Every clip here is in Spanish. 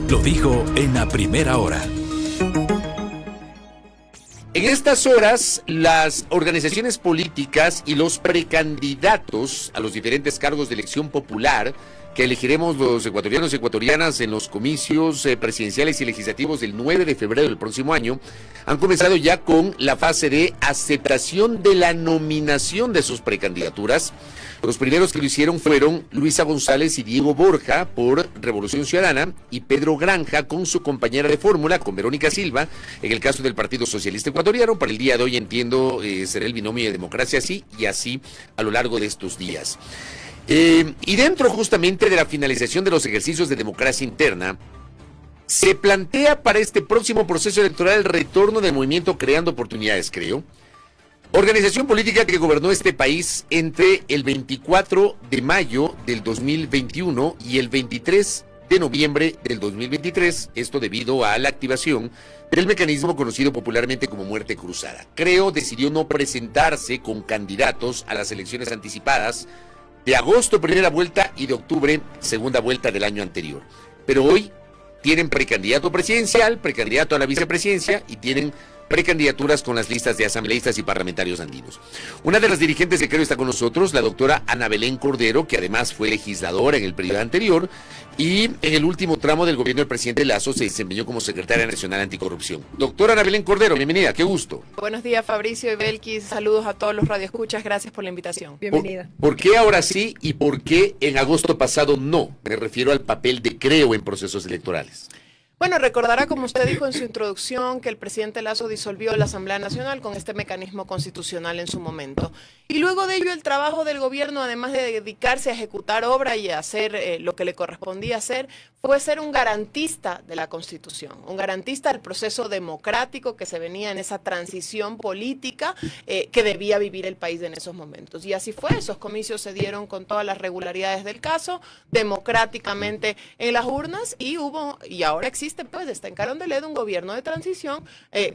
Lo dijo en la primera hora. En estas horas, las organizaciones políticas y los precandidatos a los diferentes cargos de elección popular que elegiremos los ecuatorianos y ecuatorianas en los comicios presidenciales y legislativos del 9 de febrero del próximo año, han comenzado ya con la fase de aceptación de la nominación de sus precandidaturas. Los primeros que lo hicieron fueron Luisa González y Diego Borja por Revolución Ciudadana y Pedro Granja con su compañera de fórmula, con Verónica Silva, en el caso del Partido Socialista Ecuatoriano. Para el día de hoy entiendo será el binomio de Democracia sí y así a lo largo de estos días. Y dentro justamente de la finalización de los ejercicios de democracia interna, se plantea para este próximo proceso electoral el retorno del movimiento Creando Oportunidades, creo. Organización política que gobernó este país entre el 24 de mayo del 2021 y el 23 de noviembre del 2023, esto debido a la activación del mecanismo conocido popularmente como muerte cruzada. Creo decidió no presentarse con candidatos a las elecciones anticipadas de agosto, primera vuelta, y de octubre, segunda vuelta del año anterior. Pero hoy tienen precandidato presidencial, precandidato a la vicepresidencia y tienen precandidaturas con las listas de asambleístas y parlamentarios andinos. Una de las dirigentes que creo está con nosotros, la doctora Ana Belén Cordero, que además fue legisladora en el periodo anterior y en el último tramo del gobierno del presidente Lasso se desempeñó como secretaria nacional anticorrupción. Doctora Ana Belén Cordero, bienvenida, qué gusto. Buenos días, Fabricio y Belkis, saludos a todos los radioescuchas, gracias por la invitación. Bienvenida. ¿Por qué ahora sí y por qué en agosto pasado no? Me refiero al papel de Creo en procesos electorales. Bueno, recordará, como usted dijo en su introducción, que el presidente Lasso disolvió la Asamblea Nacional con este mecanismo constitucional en su momento. Y luego de ello, el trabajo del gobierno, además de dedicarse a ejecutar obra y a hacer lo que le correspondía hacer, fue ser un garantista de la Constitución, un garantista del proceso democrático que se venía en esa transición política que debía vivir el país en esos momentos. Y así fue, esos comicios se dieron con todas las regularidades del caso, democráticamente en las urnas, y ahora existe, pues, está en Carondelet un gobierno de transición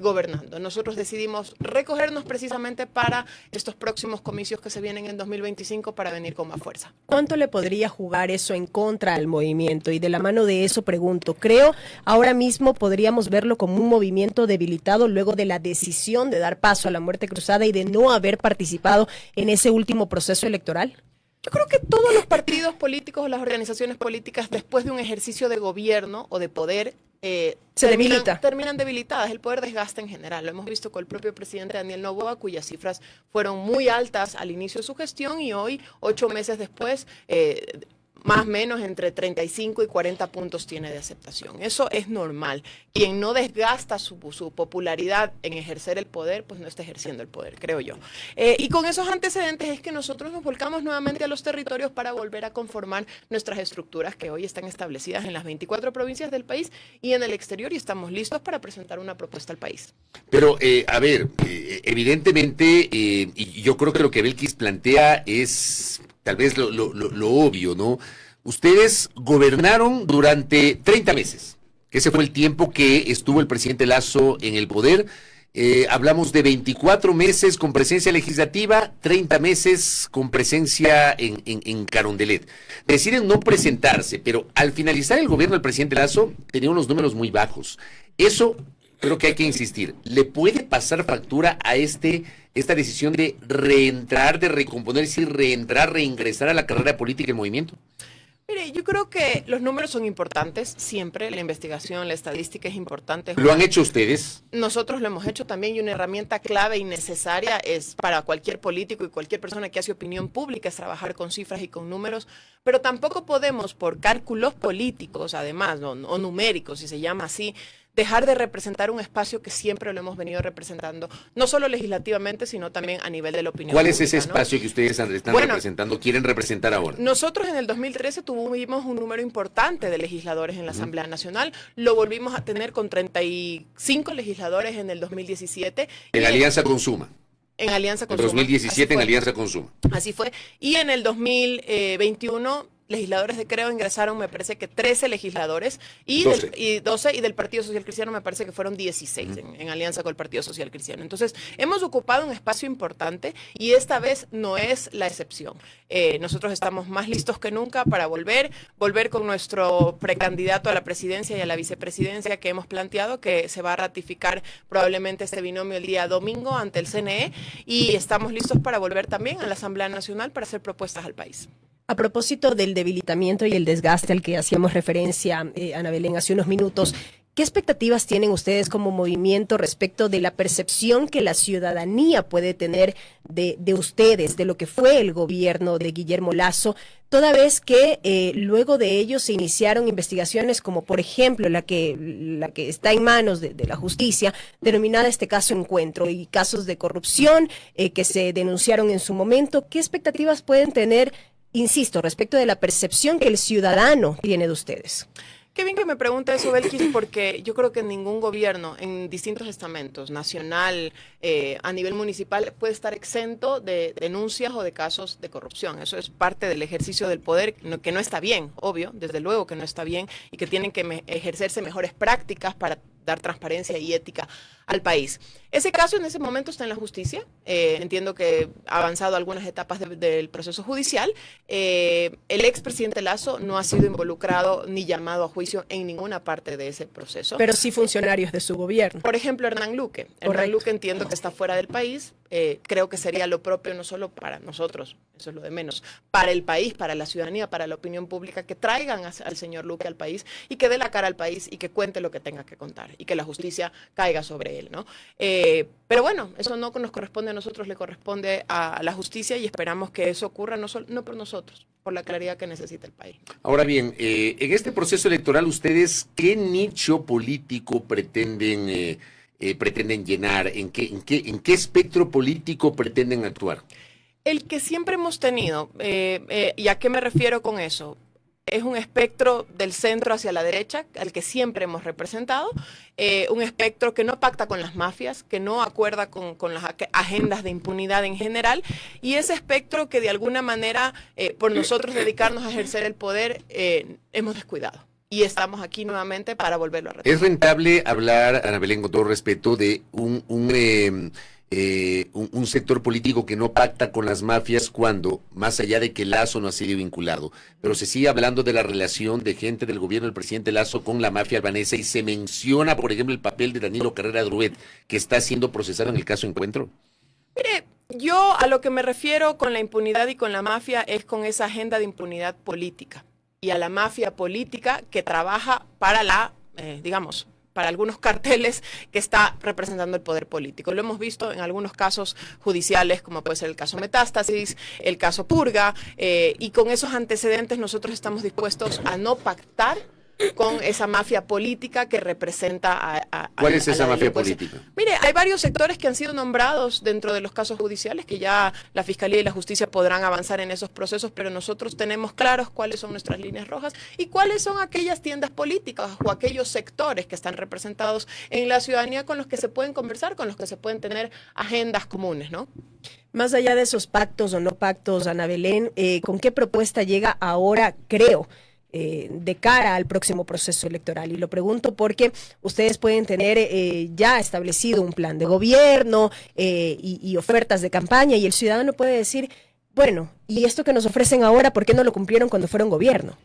gobernando. Nosotros decidimos recogernos precisamente para estos próximos comicios que se vienen en 2025 para venir con más fuerza. ¿Cuánto le podría jugar eso en contra al movimiento? Y de la mano de eso pregunto, creo ahora mismo podríamos verlo como un movimiento debilitado luego de la decisión de dar paso a la muerte cruzada y de no haber participado en ese último proceso electoral. Yo creo que todos los partidos políticos o las organizaciones políticas, después de un ejercicio de gobierno o de poder, terminan debilitadas. El poder desgasta en general. Lo hemos visto con el propio presidente Daniel Noboa, cuyas cifras fueron muy altas al inicio de su gestión y hoy, 8 meses después, más o menos entre 35 y 40 puntos tiene de aceptación. Eso es normal. Quien no desgasta su popularidad en ejercer el poder, pues no está ejerciendo el poder, creo yo. Y con esos antecedentes es que nosotros nos volcamos nuevamente a los territorios para volver a conformar nuestras estructuras que hoy están establecidas en las 24 provincias del país y en el exterior, y estamos listos para presentar una propuesta al país. Pero, evidentemente, y yo creo que lo que Belkis plantea es tal vez lo obvio, ¿no? Ustedes gobernaron durante 30 meses, que ese fue el tiempo que estuvo el presidente Lasso en el poder. Hablamos de 24 meses con presencia legislativa, 30 meses con presencia en Carondelet. Deciden no presentarse, pero al finalizar el gobierno del presidente Lasso tenía unos números muy bajos. Eso creo que hay que insistir. ¿Le puede pasar factura a esta decisión de reentrar, de recomponer, es decir, reingresar a la carrera política y el movimiento? Mire, yo creo que los números son importantes, siempre la investigación, la estadística es importante. ¿Lo han hecho ustedes? Nosotros lo hemos hecho también, y una herramienta clave y necesaria es para cualquier político y cualquier persona que hace opinión pública es trabajar con cifras y con números, pero tampoco podemos, por cálculos políticos además, o numéricos, si se llama así, dejar de representar un espacio que siempre lo hemos venido representando, no solo legislativamente, sino también a nivel de la opinión pública. ¿Cuál es ese espacio, ¿no?, que ustedes están representando, quieren representar ahora? Nosotros en el 2013 tuvimos un número importante de legisladores en la Asamblea Nacional, lo volvimos a tener con 35 legisladores en el 2017. En Alianza con Suma. En Alianza con Suma. En 2017 en Alianza con Suma. Así fue. Y en el 2021 legisladores de Creo ingresaron, me parece que 13 legisladores, y 12, y del Partido Social Cristiano me parece que fueron 16 en alianza con el Partido Social Cristiano. Entonces, hemos ocupado un espacio importante y esta vez no es la excepción. Nosotros estamos más listos que nunca para volver con nuestro precandidato a la presidencia y a la vicepresidencia que hemos planteado, que se va a ratificar probablemente este binomio el día domingo ante el CNE, y estamos listos para volver también a la Asamblea Nacional para hacer propuestas al país. A propósito del debilitamiento y el desgaste al que hacíamos referencia, Ana Belén, hace unos minutos, ¿qué expectativas tienen ustedes como movimiento respecto de la percepción que la ciudadanía puede tener de ustedes, de lo que fue el gobierno de Guillermo Lasso, toda vez que luego de ello se iniciaron investigaciones como, por ejemplo, la que está en manos de la justicia, denominada este caso Encuentro, y casos de corrupción que se denunciaron en su momento? ¿Qué expectativas pueden tener, insisto, respecto de la percepción que el ciudadano tiene de ustedes? Qué bien que me pregunta eso, Belkis, porque yo creo que ningún gobierno en distintos estamentos, nacional, a nivel municipal, puede estar exento de denuncias o de casos de corrupción. Eso es parte del ejercicio del poder, que no está bien, obvio, desde luego que no está bien, y que tienen que ejercerse mejores prácticas para dar transparencia y ética al país. Ese caso en ese momento está en la justicia. Entiendo que ha avanzado algunas etapas del proceso judicial. El expresidente Lasso no ha sido involucrado ni llamado a juicio en ninguna parte de ese proceso. Pero sí funcionarios de su gobierno. Por ejemplo, Hernán Luque. Hernán Luque entiendo que está fuera del país. Creo que sería lo propio no solo para nosotros, eso es lo de menos, para el país, para la ciudadanía, para la opinión pública, que traigan al señor Luque al país y que dé la cara al país y que cuente lo que tenga que contar y que la justicia caiga sobre él, ¿no? Pero bueno, eso no nos corresponde a nosotros, le corresponde a la justicia, y esperamos que eso ocurra no por nosotros, por la claridad que necesita el país. Ahora bien, en este proceso electoral, ¿ustedes qué nicho político pretenden llenar? ¿En qué espectro político pretenden actuar? El que siempre hemos tenido, ¿y a qué me refiero con eso? Es un espectro del centro hacia la derecha, al que siempre hemos representado, un espectro que no pacta con las mafias, que no acuerda con las agendas de impunidad en general, y ese espectro que de alguna manera, por nosotros dedicarnos a ejercer el poder, hemos descuidado. Y estamos aquí nuevamente para volverlo a retomar. ¿Es rentable hablar, Ana Belén, con todo respeto, de un sector político que no pacta con las mafias cuando, más allá de que Lasso no ha sido vinculado, pero se sigue hablando de la relación de gente del gobierno del presidente Lasso con la mafia albanesa, y se menciona, por ejemplo, el papel de Danilo Carrera Druet, que está siendo procesado en el caso Encuentro? Mire, yo a lo que me refiero con la impunidad y con la mafia es con esa agenda de impunidad política, y a la mafia política que trabaja para para algunos carteles que está representando el poder político. Lo hemos visto en algunos casos judiciales, como puede ser el caso Metástasis, el caso Purga, y con esos antecedentes nosotros estamos dispuestos a no pactar con esa mafia política que representa a ¿Cuál es esa mafia delincuencia política? Mire, hay varios sectores que han sido nombrados dentro de los casos judiciales, que ya la Fiscalía y la Justicia podrán avanzar en esos procesos, pero nosotros tenemos claros cuáles son nuestras líneas rojas y cuáles son aquellas tiendas políticas o aquellos sectores que están representados en la ciudadanía con los que se pueden conversar, con los que se pueden tener agendas comunes, ¿no? Más allá de esos pactos o no pactos, Ana Belén, ¿con qué propuesta llega ahora, creo, de cara al próximo proceso electoral? Y lo pregunto porque ustedes pueden tener ya establecido un plan de gobierno y ofertas de campaña, y el ciudadano puede decir, bueno, ¿y esto que nos ofrecen ahora, por qué no lo cumplieron cuando fueron gobierno?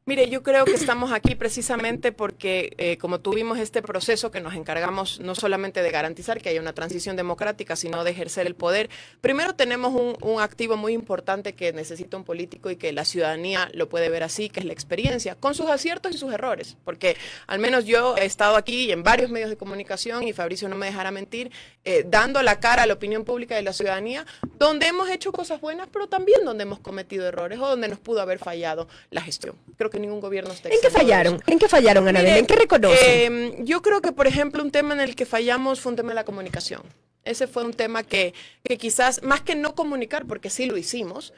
Mire, yo creo que estamos aquí precisamente porque como tuvimos este proceso que nos encargamos no solamente de garantizar que haya una transición democrática, sino de ejercer el poder, primero tenemos un activo muy importante que necesita un político y que la ciudadanía lo puede ver así, que es la experiencia, con sus aciertos y sus errores, porque al menos yo he estado aquí en varios medios de comunicación, y Fabricio no me dejará mentir, dando la cara a la opinión pública de la ciudadanía, donde hemos hecho cosas buenas, pero también donde hemos cometido errores o donde nos pudo haber fallado la gestión. Creo que ningún gobierno está exento. ¿En qué fallaron, Ana Belén? ¿En qué reconocen? Yo creo que, por ejemplo, un tema en el que fallamos fue un tema de la comunicación. Ese fue un tema que quizás, más que no comunicar, porque sí lo hicimos,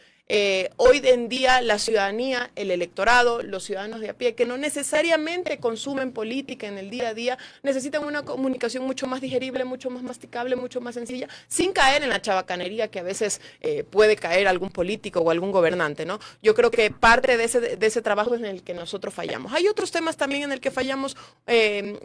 Hoy en día la ciudadanía, el electorado, los ciudadanos de a pie, que no necesariamente consumen política en el día a día, necesitan una comunicación mucho más digerible, mucho más masticable, mucho más sencilla, sin caer en la chabacanería que a veces puede caer algún político o algún gobernante, ¿no? Yo creo que parte de ese trabajo es en el que nosotros fallamos. Hay otros temas también en el que fallamos,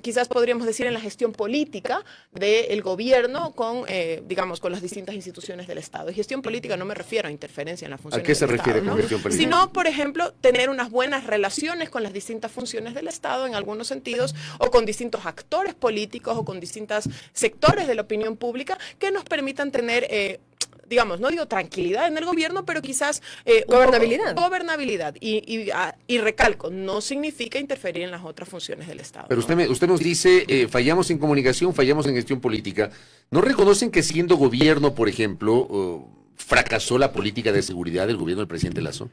quizás podríamos decir en la gestión política del gobierno con, digamos, con las distintas instituciones del Estado. Y gestión política no me refiero a interferencia en la función. ¿A qué se refiere Estado, con gestión política? Sino, por ejemplo, tener unas buenas relaciones con las distintas funciones del Estado en algunos sentidos, o con distintos actores políticos, o con distintos sectores de la opinión pública que nos permitan tener digamos, no digo tranquilidad en el gobierno, pero quizás gobernabilidad. Gobernabilidad. Y recalco, no significa interferir en las otras funciones del Estado. Pero ¿no? usted nos dice, fallamos en comunicación, fallamos en gestión política. ¿No reconocen que siendo gobierno, por ejemplo, fracasó la política de seguridad del gobierno del presidente Lasso?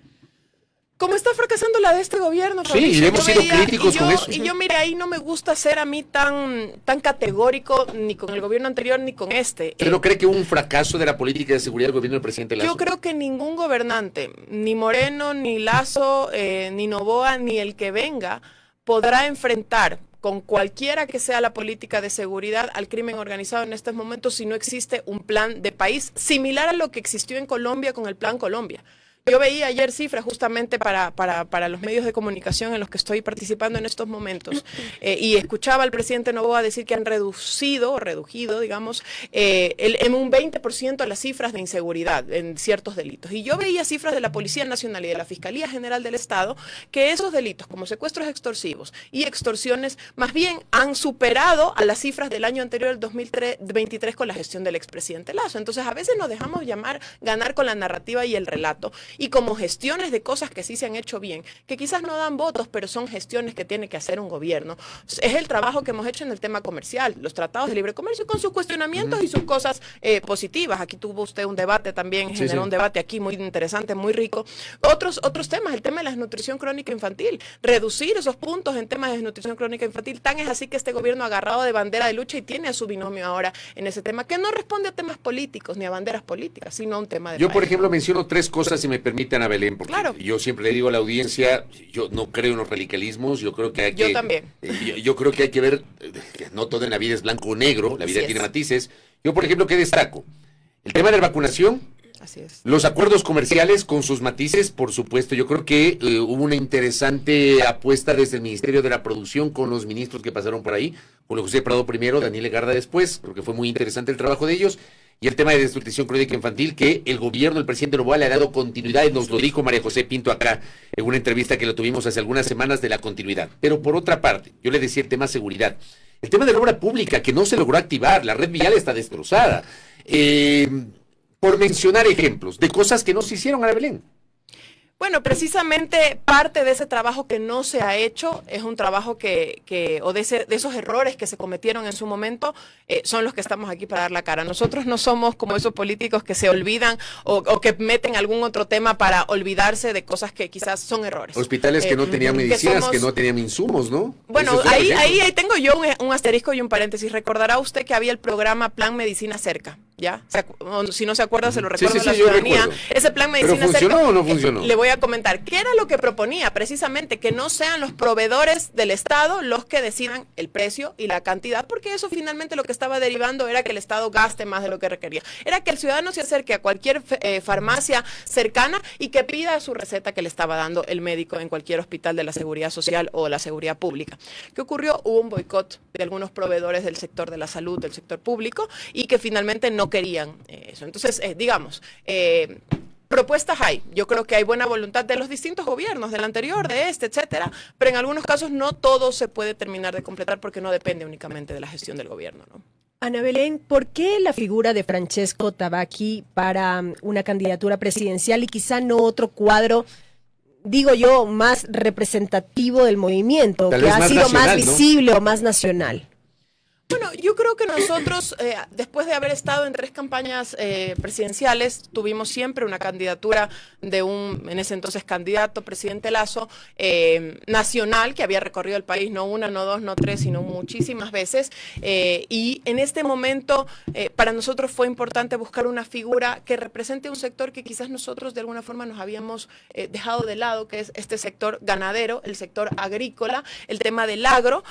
Como está fracasando la de este gobierno, Fabricio, sí, y hemos sido críticos con eso. Y yo, mire, ahí no me gusta ser a mí tan categórico, ni con el gobierno anterior, ni con este. ¿Usted no cree que hubo un fracaso de la política de seguridad del gobierno del presidente Lasso? Yo creo que ningún gobernante, ni Moreno, ni Lasso, ni Noboa, ni el que venga, podrá enfrentar con cualquiera que sea la política de seguridad al crimen organizado en estos momentos si no existe un plan de país similar a lo que existió en Colombia con el Plan Colombia. Yo veía ayer cifras justamente para los medios de comunicación en los que estoy participando en estos momentos y escuchaba al presidente Noboa decir que han reducido, digamos, en un 20% las cifras de inseguridad en ciertos delitos. Y yo veía cifras de la Policía Nacional y de la Fiscalía General del Estado que esos delitos como secuestros extorsivos y extorsiones más bien han superado a las cifras del año anterior, el 2023, con la gestión del expresidente Lasso. Entonces a veces nos dejamos ganar con la narrativa y el relato. Y como gestiones de cosas que sí se han hecho bien, que quizás no dan votos, pero son gestiones que tiene que hacer un gobierno. Es el trabajo que hemos hecho en el tema comercial, los tratados de libre comercio con sus cuestionamientos y sus cosas positivas. Aquí tuvo usted un debate también, generó un debate aquí muy interesante, muy rico. Otros temas, el tema de la desnutrición crónica infantil, reducir esos puntos en temas de desnutrición crónica infantil, tan es así que este gobierno ha agarrado de bandera de lucha y tiene a su binomio ahora en ese tema, que no responde a temas políticos ni a banderas políticas, sino a un tema de Yo, país. por ejemplo, menciono 3 cosas y me permiten a Belén, porque claro. Yo siempre le digo a la audiencia, yo no creo en los radicalismos, yo creo que hay que... Yo también. Yo creo que hay que ver, que no todo en la vida es blanco o negro, la vida tiene matices. Yo, por ejemplo, ¿qué destaco? El tema de la vacunación, así es. Los acuerdos comerciales con sus matices, por supuesto. Yo creo que hubo una interesante apuesta desde el Ministerio de la Producción con los ministros que pasaron por ahí, con José Prado primero, Daniel Legarda después, creo que fue muy interesante el trabajo de ellos. Y el tema de desnutrición crónica infantil, que el gobierno del presidente Noboa le ha dado continuidad, y nos lo dijo María José Pinto acá en una entrevista que lo tuvimos hace algunas semanas, de la continuidad. Pero por otra parte, yo le decía el tema seguridad, el tema de la obra pública que no se logró activar, la red vial está destrozada, por mencionar ejemplos de cosas que no se hicieron, Ana Belén. Bueno, precisamente parte de ese trabajo que no se ha hecho es un trabajo de esos errores que se cometieron en su momento, son los que estamos aquí para dar la cara. Nosotros no somos como esos políticos que se olvidan o que meten algún otro tema para olvidarse de cosas que quizás son errores. Hospitales que no tenían medicinas, que no tenían insumos, ¿no? Bueno, ahí tengo yo un asterisco y un paréntesis. Recordará usted que había el programa Plan Medicina Cerca. ¿Ya? Si no se acuerda, se lo recuerdo a la ciudadanía. Ese plan Medicina ¿Pero funcionó Cerca, o no funcionó? Le voy a comentar. ¿Qué era lo que proponía? Precisamente que no sean los proveedores del Estado los que decidan el precio y la cantidad, porque eso finalmente lo que estaba derivando era que el Estado gaste más de lo que requería. Era que el ciudadano se acerque a cualquier farmacia cercana y que pida su receta que le estaba dando el médico en cualquier hospital de la Seguridad Social o la Seguridad Pública. ¿Qué ocurrió? Hubo un boicot de algunos proveedores del sector de la salud, del sector público, y que finalmente no querían eso. Entonces, propuestas hay. Yo creo que hay buena voluntad de los distintos gobiernos, del anterior, de este, etcétera, pero en algunos casos no todo se puede terminar de completar porque no depende únicamente de la gestión del gobierno, ¿no? Ana Belén, ¿por qué la figura de Francesco Tabacchi para una candidatura presidencial y quizá no otro cuadro, digo yo, más representativo del movimiento, que ha sido más visible o más nacional? Bueno, yo creo que nosotros, después de haber estado en 3 campañas presidenciales, tuvimos siempre una candidatura de en ese entonces candidato, presidente Lasso, nacional, que había recorrido el país no 1, no 2, no 3, sino muchísimas veces. Y en este momento, para nosotros fue importante buscar una figura que represente un sector que quizás nosotros de alguna forma nos habíamos dejado de lado, que es este sector ganadero, el sector agrícola, el tema del agro,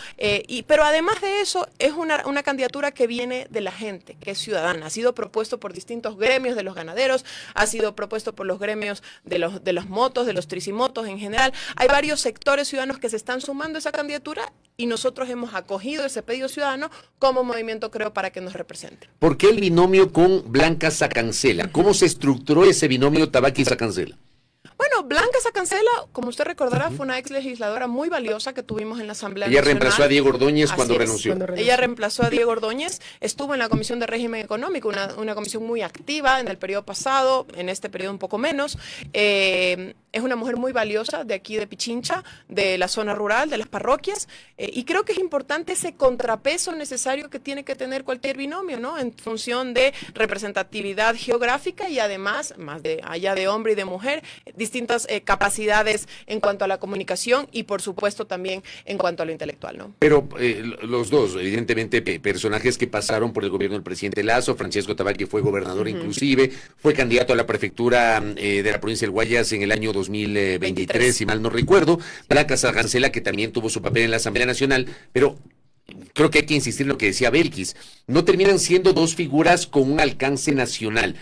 pero además de eso es una candidatura que viene de la gente, que es ciudadana. Ha sido propuesto por distintos gremios de los ganaderos, ha sido propuesto por los gremios de los motos, de los tricimotos en general. Hay varios sectores ciudadanos que se están sumando a esa candidatura y nosotros hemos acogido ese pedido ciudadano como movimiento, creo, para que nos represente. ¿Por qué el binomio con Blanca Sacancela? ¿Cómo se estructuró ese binomio Tabaqui-Sacancela? Bueno, Blanca Sacancela, como usted recordará, fue una ex legisladora muy valiosa que tuvimos en la Asamblea Ella Nacional. reemplazó a Diego Ordóñez cuando Así es. renunció. Ella reemplazó a Diego Ordóñez, estuvo en la Comisión de Régimen Económico, una comisión muy activa en el periodo pasado, en este periodo un poco menos. Es una mujer muy valiosa de aquí de Pichincha, de la zona rural, de las parroquias, y creo que es importante ese contrapeso necesario que tiene que tener cualquier binomio, ¿no? En función de representatividad geográfica y además, más allá de hombre y de mujer, distintas capacidades en cuanto a la comunicación y por supuesto también en cuanto a lo intelectual, ¿no? Pero los dos, evidentemente, personajes que pasaron por el gobierno del presidente Lasso. Francesco Tabaqui fue gobernador inclusive, fue candidato a la prefectura de la provincia del Guayas en el año 2023, si mal no recuerdo. Blanca Sacancela, que también tuvo su papel en la Asamblea Nacional, pero creo que hay que insistir en lo que decía Belkis. No terminan siendo dos figuras con un alcance nacional.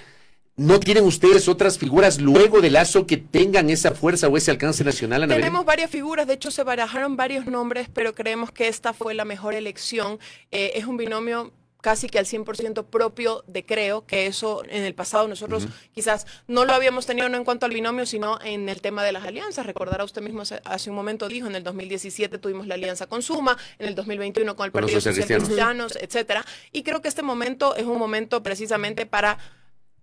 ¿No tienen ustedes otras figuras luego de Lasso que tengan esa fuerza o ese alcance nacional, Ana Belén? Tenemos varias figuras, de hecho se barajaron varios nombres, pero creemos que esta fue la mejor elección. Es un binomio casi que al 100% propio de Creo, que eso en el pasado nosotros quizás no lo habíamos tenido, no en cuanto al binomio, sino en el tema de las alianzas. Recordará usted mismo, hace un momento dijo, en el 2017 tuvimos la alianza con Suma, en el 2021 con el Partido Social Cristianos, etcétera. Y creo que este momento es un momento precisamente para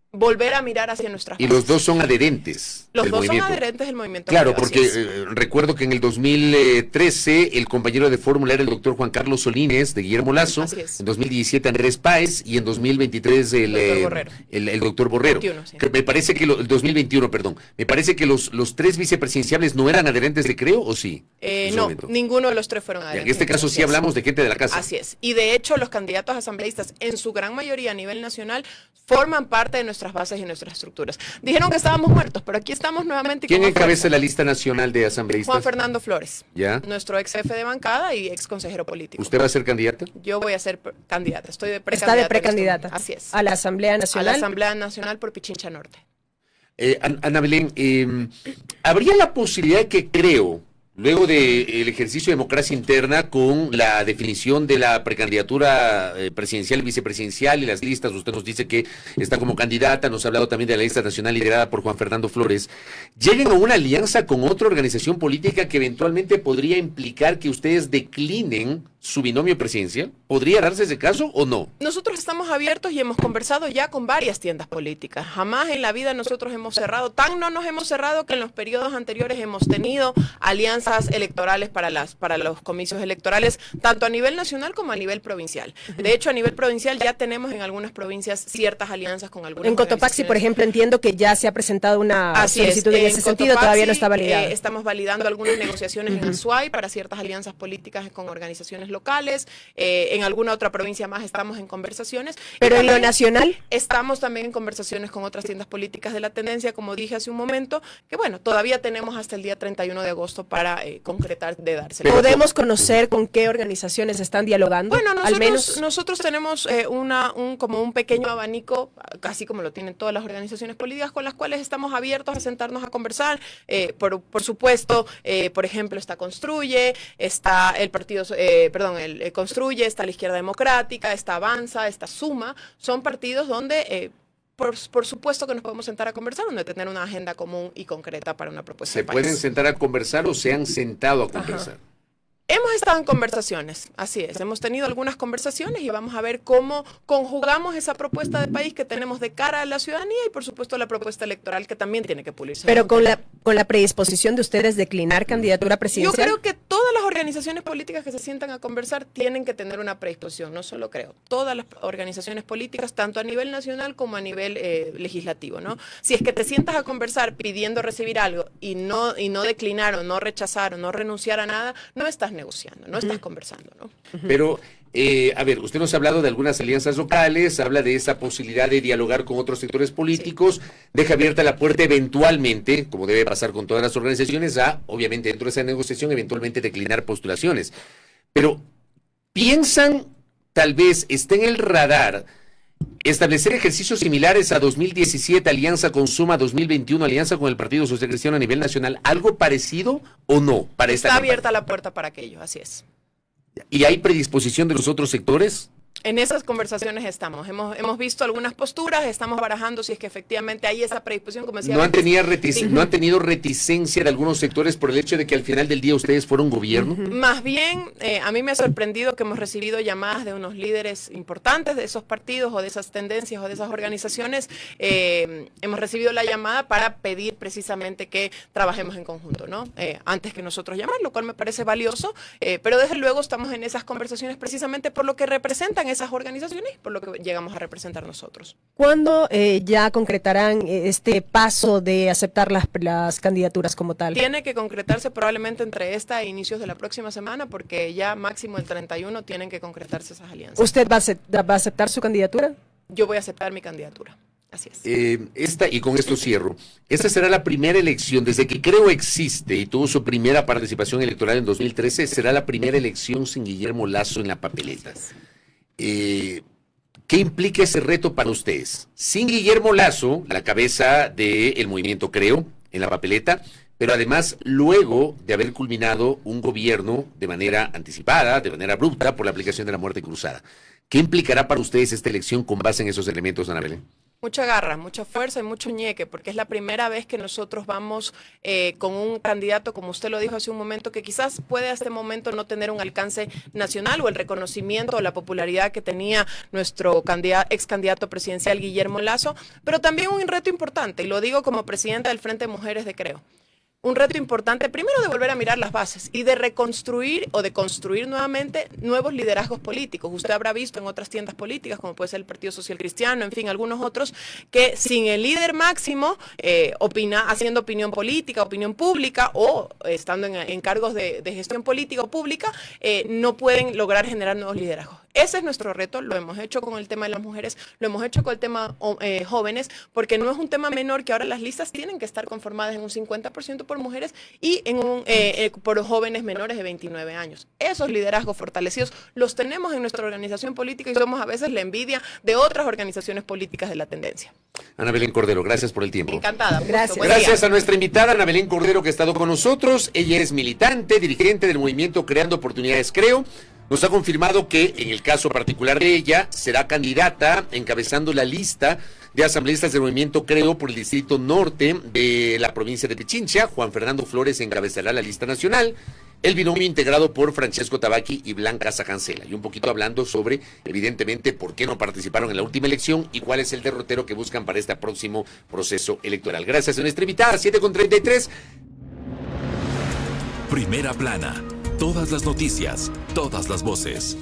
volver a mirar hacia nuestras bases. Y los dos son adherentes. Los dos movimiento. son adherentes del movimiento. Claro, Creo, porque recuerdo que en el 2013 el compañero de fórmula era el doctor Juan Carlos Solínez, de Guillermo Lasso. En 2017 Andrés Páez y en 2023 el doctor Borrero. 21, sí. Me parece que el 2021, perdón. Me parece que los 3 vicepresidenciables no eran adherentes de Creo, ¿o sí? No, ninguno de los 3 fueron adherentes. En este caso sí hablamos de gente de la casa. Así es. Y de hecho los candidatos asambleístas, en su gran mayoría a nivel nacional, forman parte de nuestras bases y nuestras estructuras. Dijeron que estábamos muertos, pero aquí estamos nuevamente. ¿Quién encabeza la lista nacional de asambleístas? Juan Fernando Flores, ¿ya? Nuestro ex jefe de bancada y ex consejero político. ¿Usted va a ser candidata? Yo voy a ser candidata, estoy de precandidata. Está de precandidata. Así es. ¿A la Asamblea Nacional? A la Asamblea Nacional por Pichincha Norte. Ana Belén, ¿habría la posibilidad de que Creo, luego del ejercicio de democracia interna con la definición de la precandidatura presidencial y vicepresidencial y las listas, usted nos dice que está como candidata, nos ha hablado también de la lista nacional liderada por Juan Fernando Flores, lleguen a una alianza con otra organización política que eventualmente podría implicar que ustedes declinen su binomio presidencial? ¿Podría darse ese caso o no? Nosotros estamos abiertos y hemos conversado ya con varias tiendas políticas. Jamás en la vida nosotros hemos cerrado, tan no nos hemos cerrado que en los periodos anteriores hemos tenido alianzas electorales para los comicios electorales, tanto a nivel nacional como a nivel provincial. De hecho, a nivel provincial ya tenemos en algunas provincias ciertas alianzas con algunas. En Cotopaxi, por ejemplo, entiendo que ya se ha presentado una solicitud en ese sentido, todavía no está validada. Estamos validando algunas negociaciones en Azuay para ciertas alianzas políticas con organizaciones locales. En alguna otra provincia más estamos en conversaciones. Pero en lo nacional estamos también en conversaciones con otras tiendas políticas de la tendencia, como dije hace un momento, que bueno, todavía tenemos hasta el día 31 de agosto para concretar de dárselo. ¿Podemos conocer con qué organizaciones están dialogando? Bueno, al menos nosotros tenemos como un pequeño abanico, casi como lo tienen todas las organizaciones políticas, con las cuales estamos abiertos a sentarnos a conversar. Por supuesto, por ejemplo, está Construye, está el partido, el Construye, está la Izquierda Democrática, está Avanza, está Suma. Son partidos donde por supuesto que nos podemos sentar a conversar, donde tener una agenda común y concreta para una propuesta. ¿Se pueden sentar a conversar o se han sentado a conversar? Hemos estado en conversaciones, así es, hemos tenido algunas conversaciones y vamos a ver cómo conjugamos esa propuesta de país que tenemos de cara a la ciudadanía y por supuesto la propuesta electoral que también tiene que pulirse. Pero con la predisposición de ustedes declinar candidatura presidencial. Yo creo que todas las organizaciones políticas que se sientan a conversar tienen que tener una predisposición, no solo creo, todas las organizaciones políticas, tanto a nivel nacional como a nivel legislativo, ¿no? Si es que te sientas a conversar pidiendo recibir algo y no declinar o no rechazar o no renunciar a nada, no estás negociando, no estás conversando, ¿no? Pero, a ver, usted nos ha hablado de algunas alianzas locales, habla de esa posibilidad de dialogar con otros sectores políticos, deja abierta la puerta eventualmente, como debe pasar con todas las organizaciones, a, obviamente, dentro de esa negociación, eventualmente declinar postulaciones. Pero, ¿piensan, tal vez, esté en el radar establecer ejercicios similares a 2017, alianza con Suma, 2021, alianza con el Partido Social Cristiano a nivel nacional? ¿Algo parecido o no para esta Está campaña? abierta la puerta para aquello, así es. ¿Y hay predisposición de los otros sectores? En esas conversaciones estamos. Hemos visto algunas posturas, estamos barajando si es que efectivamente hay esa predisposición, como decía. ¿No han tenido reticencia de algunos sectores por el hecho de que al final del día ustedes fueron gobierno? Más bien, a mí me ha sorprendido que hemos recibido llamadas de unos líderes importantes de esos partidos o de esas tendencias o de esas organizaciones. Hemos recibido la llamada para pedir precisamente que trabajemos en conjunto, ¿no? Antes que nosotros llamar, lo cual me parece valioso, pero desde luego estamos en esas conversaciones precisamente por lo que representan esas organizaciones y por lo que llegamos a representar nosotros. ¿Cuándo ya concretarán este paso de aceptar las candidaturas como tal? Tiene que concretarse probablemente entre esta e inicios de la próxima semana, porque ya máximo el 31 tienen que concretarse esas alianzas. ¿Usted va a aceptar su candidatura? Yo voy a aceptar mi candidatura. Así es. Y con esto cierro. Esta será la primera elección, desde que creo existe y tuvo su primera participación electoral en 2013, será la primera elección sin Guillermo Lasso en la papeleta. ¿Qué implica ese reto para ustedes? Sin Guillermo Lasso, la cabeza del movimiento Creo, en la papeleta, pero además luego de haber culminado un gobierno de manera anticipada, de manera abrupta, por la aplicación de la muerte cruzada. ¿Qué implicará para ustedes esta elección con base en esos elementos, Ana Belén? Mucha garra, mucha fuerza y mucho ñeque, porque es la primera vez que nosotros vamos con un candidato, como usted lo dijo hace un momento, que quizás puede a este momento no tener un alcance nacional o el reconocimiento o la popularidad que tenía nuestro ex candidato presidencial Guillermo Lasso, pero también un reto importante, y lo digo como presidenta del Frente de Mujeres de Creo. Un reto importante, primero, de volver a mirar las bases y de reconstruir o de construir nuevamente nuevos liderazgos políticos. Usted habrá visto en otras tiendas políticas, como puede ser el Partido Social Cristiano, en fin, algunos otros, que sin el líder máximo, haciendo opinión política, opinión pública o estando en cargos de gestión política o pública, no pueden lograr generar nuevos liderazgos. Ese es nuestro reto, lo hemos hecho con el tema de las mujeres, lo hemos hecho con el tema jóvenes, porque no es un tema menor que ahora las listas tienen que estar conformadas en un 50% por mujeres y por jóvenes menores de 29 años. Esos liderazgos fortalecidos los tenemos en nuestra organización política y somos a veces la envidia de otras organizaciones políticas de la tendencia. Ana Belén Cordero, gracias por el tiempo. Encantada. Gracias. Gracias a nuestra invitada Ana Belén Cordero, que ha estado con nosotros. Ella es militante, dirigente del movimiento Creando Oportunidades Creo. Nos ha confirmado que en el caso particular de ella será candidata encabezando la lista de asambleístas del movimiento Creo por el distrito norte de la provincia de Pichincha. Juan Fernando Flores encabezará la lista nacional. El binomio integrado por Francesco Tabaqui y Blanca Sacancela. Y un poquito hablando sobre, evidentemente, por qué no participaron en la última elección y cuál es el derrotero que buscan para este próximo proceso electoral. Gracias a nuestra invitada, 7:33. Primera plana. Todas las noticias, todas las voces.